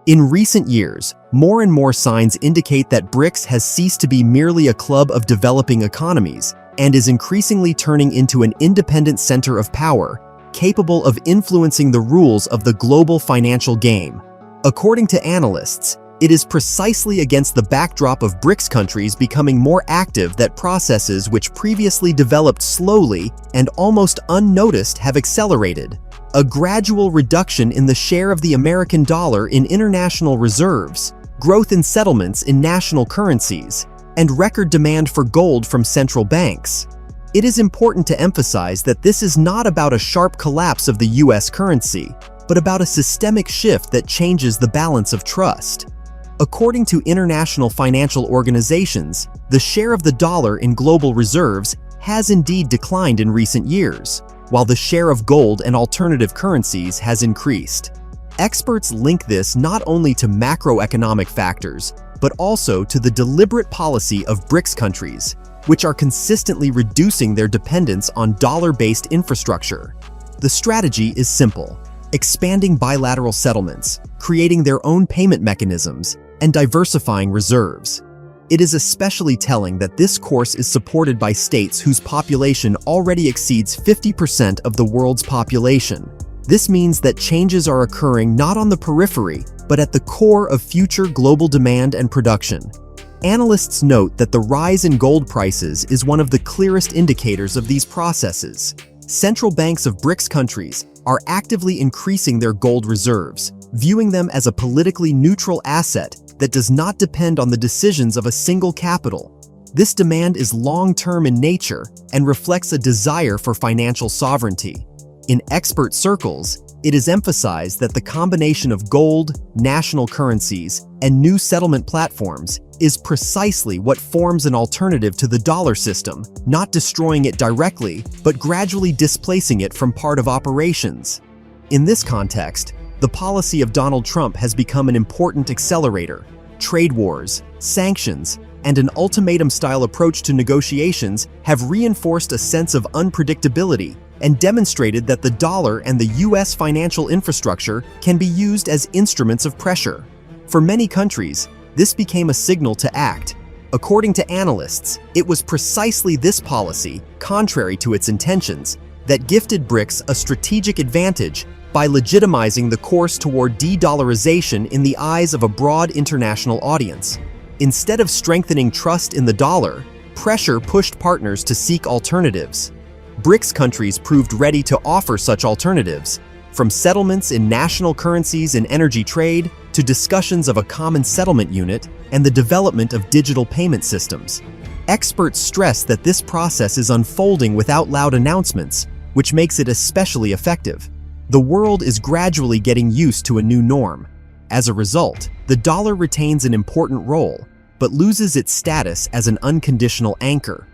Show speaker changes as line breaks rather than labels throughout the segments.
In recent years, more and more signs indicate that BRICS has ceased to be merely a club of developing economies and is increasingly turning into an independent center of power, capable of influencing the rules of the global financial game. According to analysts, it is precisely against the backdrop of BRICS countries becoming more active that processes which previously developed slowly and almost unnoticed have accelerated. A gradual reduction in the share of the American dollar in international reserves, growth in settlements in national currencies, and record demand for gold from central banks. It is important to emphasize that this is not about a sharp collapse of the US currency, but about a systemic shift that changes the balance of trust. According to international financial organizations, the share of the dollar in global reserves has indeed declined in recent years, while the share of gold and alternative currencies has increased. Experts link this not only to macroeconomic factors, but also to the deliberate policy of BRICS countries, which are consistently reducing their dependence on dollar-based infrastructure. The strategy is simple: expanding bilateral settlements, creating their own payment mechanisms, and diversifying reserves. It is especially telling that this course is supported by states whose population already exceeds 50% of the world's population. This means that changes are occurring not on the periphery, but at the core of future global demand and production. Analysts note that the rise in gold prices is one of the clearest indicators of these processes. Central banks of BRICS countries are actively increasing their gold reserves, viewing them as a politically neutral asset that does not depend on the decisions of a single capital. This demand is long-term in nature and reflects a desire for financial sovereignty. In expert circles, it is emphasized that the combination of gold, national currencies, and new settlement platforms is precisely what forms an alternative to the dollar system, not destroying it directly, but gradually displacing it from part of operations. In this context, the policy of Donald Trump has become an important accelerator. Trade wars, sanctions, and an ultimatum-style approach to negotiations have reinforced a sense of unpredictability and demonstrated that the dollar and the US financial infrastructure can be used as instruments of pressure. For many countries, this became a signal to act. According to analysts, it was precisely this policy, contrary to its intentions, that gifted BRICS a strategic advantage by legitimizing the course toward de-dollarization in the eyes of a broad international audience. Instead of strengthening trust in the dollar, pressure pushed partners to seek alternatives. BRICS countries proved ready to offer such alternatives, from settlements in national currencies and energy trade to discussions of a common settlement unit and the development of digital payment systems. Experts stress that this process is unfolding without loud announcements, which makes it especially effective. The world is gradually getting used to a new norm. As a result, the dollar retains an important role, but loses its status as an unconditional anchor.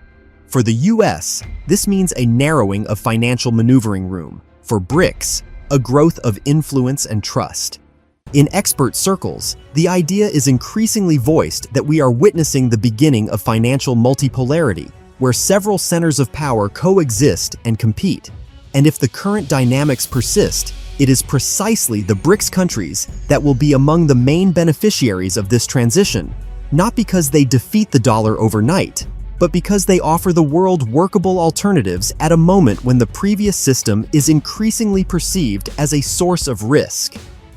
For the US, this means a narrowing of financial maneuvering room. For BRICS, a growth of influence and trust. In expert circles, the idea is increasingly voiced that we are witnessing the beginning of financial multipolarity, where several centers of power coexist and compete. And if the current dynamics persist, it is precisely the BRICS countries that will be among the main beneficiaries of this transition, not because they defeat the dollar overnight, but because they offer the world workable alternatives at a moment when the previous system is increasingly perceived as a source of risk.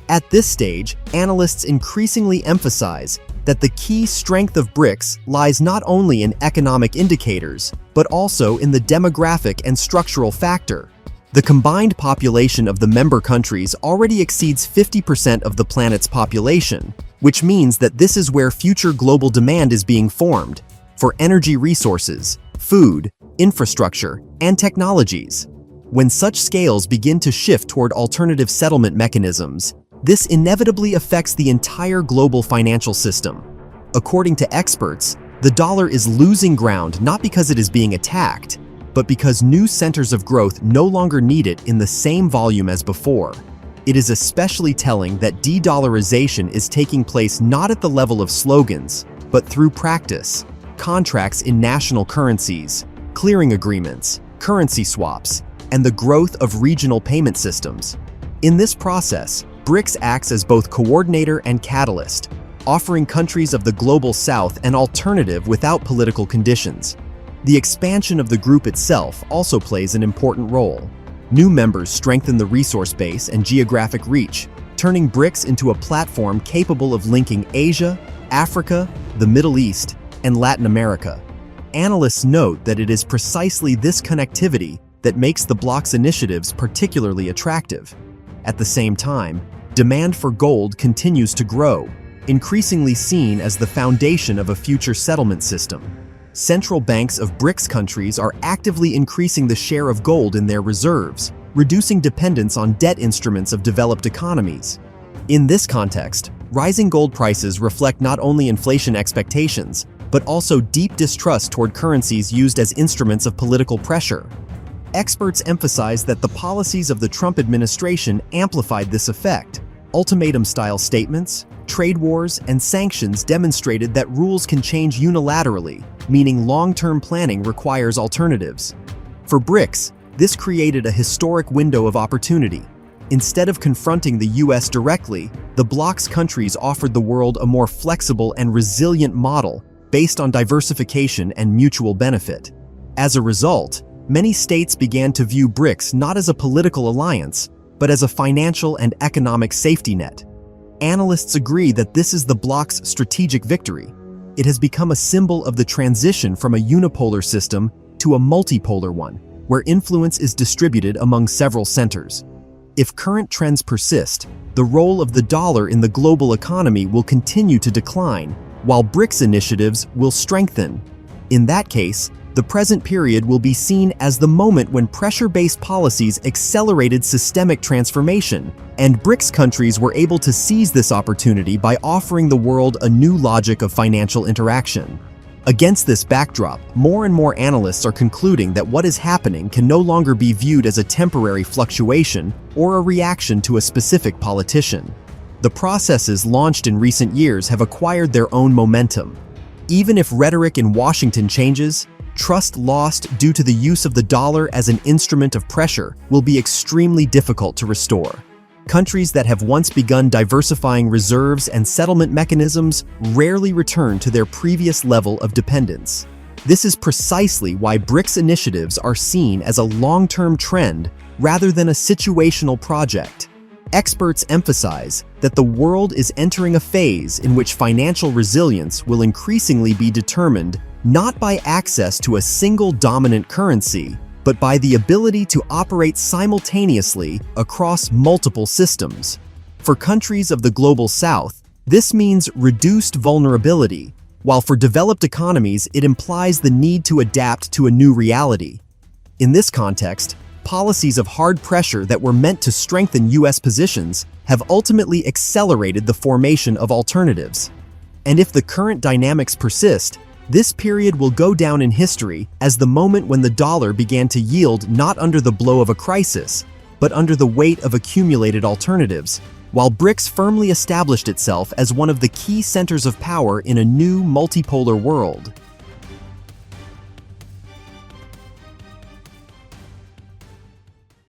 At this stage, analysts increasingly emphasize that the key strength of BRICS lies not only in economic indicators, but also in the demographic and structural factor. The combined population of the member countries already exceeds 50% of the planet's population, which means that this is where future global demand is being formed, for energy resources, food, infrastructure, and technologies. When such scales begin to shift toward alternative settlement mechanisms, this inevitably affects the entire global financial system. According to experts, the dollar is losing ground not because it is being attacked, but because new centers of growth no longer need it in the same volume as before. It is especially telling that de-dollarization is taking place not at the level of slogans, but through practice. Contracts in national currencies, clearing agreements, currency swaps, and the growth of regional payment systems. In this process, BRICS acts as both coordinator and catalyst, offering countries of the global south an alternative without political conditions. The expansion of the group itself also plays an important role. New members strengthen the resource base and geographic reach, turning BRICS into a platform capable of linking Asia, Africa, the Middle East, and Latin America. Analysts note that it is precisely this connectivity that makes the bloc's initiatives particularly attractive. At the same time, demand for gold continues to grow, increasingly seen as the foundation of a future settlement system. Central banks of BRICS countries are actively increasing the share of gold in their reserves, reducing dependence on debt instruments of developed economies. In this context, rising gold prices reflect not only inflation expectations, but also deep distrust toward currencies used as instruments of political pressure. Experts emphasize that the policies of the Trump administration amplified this effect. Ultimatum-style statements, trade wars, and sanctions demonstrated that rules can change unilaterally, meaning long-term planning requires alternatives. For BRICS, this created a historic window of opportunity. Instead of confronting the US directly, the bloc's countries offered the world a more flexible and resilient model based on diversification and mutual benefit. As a result, many states began to view BRICS not as a political alliance, but as a financial and economic safety net. Analysts agree that this is the bloc's strategic victory. It has become a symbol of the transition from a unipolar system to a multipolar one, where influence is distributed among several centers. If current trends persist, the role of the dollar in the global economy will continue to decline, while BRICS initiatives will strengthen. In that case, the present period will be seen as the moment when pressure-based policies accelerated systemic transformation, and BRICS countries were able to seize this opportunity by offering the world a new logic of financial interaction. Against this backdrop, more and more analysts are concluding that what is happening can no longer be viewed as a temporary fluctuation or a reaction to a specific politician. The processes launched in recent years have acquired their own momentum. Even if rhetoric in Washington changes, trust lost due to the use of the dollar as an instrument of pressure will be extremely difficult to restore. Countries that have once begun diversifying reserves and settlement mechanisms rarely return to their previous level of dependence. This is precisely why BRICS initiatives are seen as a long-term trend rather than a situational project. Experts emphasize that the world is entering a phase in which financial resilience will increasingly be determined not by access to a single dominant currency, but by the ability to operate simultaneously across multiple systems. For countries of the global south, this means reduced vulnerability, while for developed economies it implies the need to adapt to a new reality. In this context, policies of hard pressure that were meant to strengthen US positions have ultimately accelerated the formation of alternatives. And if the current dynamics persist, this period will go down in history as the moment when the dollar began to yield not under the blow of a crisis, but under the weight of accumulated alternatives, while BRICS firmly established itself as one of the key centers of power in a new multipolar world.